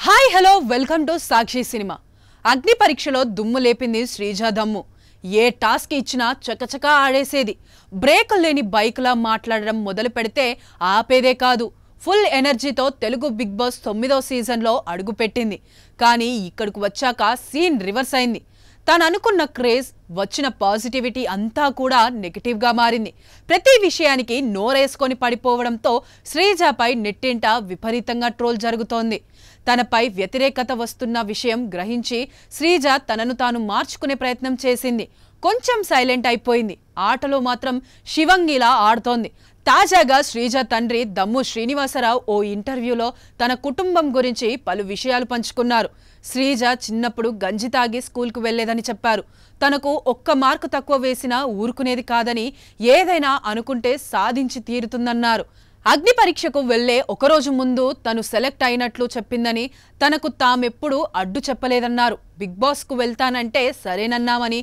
Hi hello welcome to Sakshi cinema. అగ్ని పరీక్షలో దుమ్ము లేపింది శ్రీజ దమ్ము. ఏ టాస్క్ ఇచ్చినా చకచకా ఆడేసేది. బ్రేకులు లేని బైక్లా మాట్లాడడం మొదలు పెడితే ఆపేదే కాదు. ఫుల్ ఎనర్జీతో తెలుగు బిగ్ బాస్ 9వ సీజన్లో అడుగుపెట్టింది. కానీ ఇక్కడికి వచ్చాక సీన్ రివర్స్ అయింది. తాను అనుకున్న క్రేజ్, వచ్చిన పాజిటివిటీ అంతా కూడా నెగిటివ్గా మారింది. ప్రతి విషయానికి నోరేసుకొని పడిపోవడంతో శ్రీజపై నెట్టింట విపరీతంగా ట్రోల్ జరుగుతోంది. తనపై వ్యతిరేకత వస్తున్న విషయం గ్రహించి శ్రీజ తనను తాను మార్చుకునే ప్రయత్నం చేసింది. కొంచెం సైలెంట్ అయిపోయింది. ఆటలో మాత్రం శివంగిలా ఆడుతోంది. తాజాగా శ్రీజ తండ్రి దమ్ము శ్రీనివాసరావు ఓ ఇంటర్వ్యూలో తన కుటుంబం గురించి పలు విషయాలు పంచుకున్నారు. శ్రీజ చిన్నప్పుడు గంజి తాగి స్కూల్కు వెళ్లేదని చెప్పారు. తనకు ఒక్క మార్కు తక్కువ వేసినా ఊరుకునేది కాదని, ఏదైనా అనుకుంటే సాధించి తీరుతుందన్నారు. అగ్ని పరీక్షకు వెళ్లే ఒకరోజు ముందు తను సెలెక్ట్ అయినట్లు చెప్పిందని, తనకు తామెప్పుడు అడ్డు చెప్పలేదన్నారు. బిగ్ బాస్ కు వెళ్తానంటే సరేనన్నామని,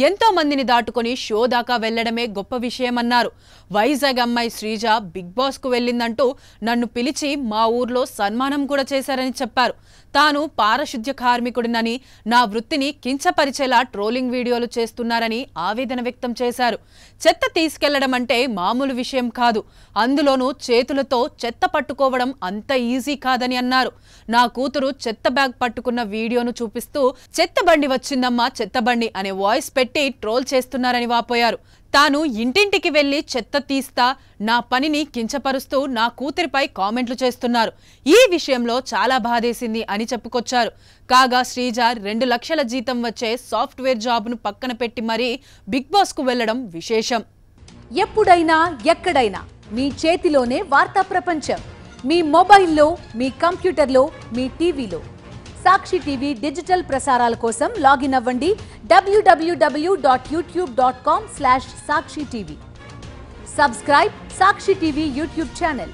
ఎంతో మందిని దాటుకొని షో దాకా వెళ్లడమే గొప్ప విషయమన్నారు. వైజాగ్ అమ్మాయి శ్రీజ బిగ్ బాస్ కు వెళ్ళిందంటూ నన్ను పిలిచి మా ఊర్లో సన్మానం కూడా చేశారని చెప్పారు. తాను పారిశుద్ధ్య కార్మికుడినని, నా వృత్తిని కించపరిచేలా ట్రోలింగ్ వీడియోలు చేస్తున్నారని ఆవేదన వ్యక్తం చేశారు. చెత్త తీసుకెళ్లడం అంటే మామూలు విషయం కాదు. అందులోనూ చేతులతో చెత్త పట్టుకోవడం అంత ఈజీ కాదని అన్నారు. నా కూతురు చెత్త బ్యాగ్ పట్టుకున్న వీడియోను చూపిస్తూ చెత్త బండి వచ్చిందమ్మా చెత్త బండి అనే వాయిస్ పెట్టి ట్రోల్ చేస్తున్నారని వాపోయారు. తాను ఇంటింటికి వెళ్లి చెత్త తీస్తా, నా పనిని కించపరుస్తూ నా కూతురిపై కామెంట్లు చేస్తున్నారు. ఈ విషయంలో చాలా బాధేసింది అని చెప్పుకొచ్చారు. కాగా శ్రీజ 2 లక్షల జీతం వచ్చే సాఫ్ట్వేర్ జాబ్ను పక్కన పెట్టి మరీ బిగ్ బాస్ కు వెళ్లడం విశేషం. ఎప్పుడైనా ఎక్కడైనా మీ చేతిలోనే వార్తా ప్రపంచం. మీ మొబైల్లో, మీ కంప్యూటర్లో, మీ టీవీలో. సాక్షి టీవీ డిజిటల్ ప్రసారాల కోసం లాగిన్ అవ్వండి www.youtube.com/sakshi tv. సబ్స్క్రైబ్ సాక్షి టీవీ యూట్యూబ్ ఛానల్.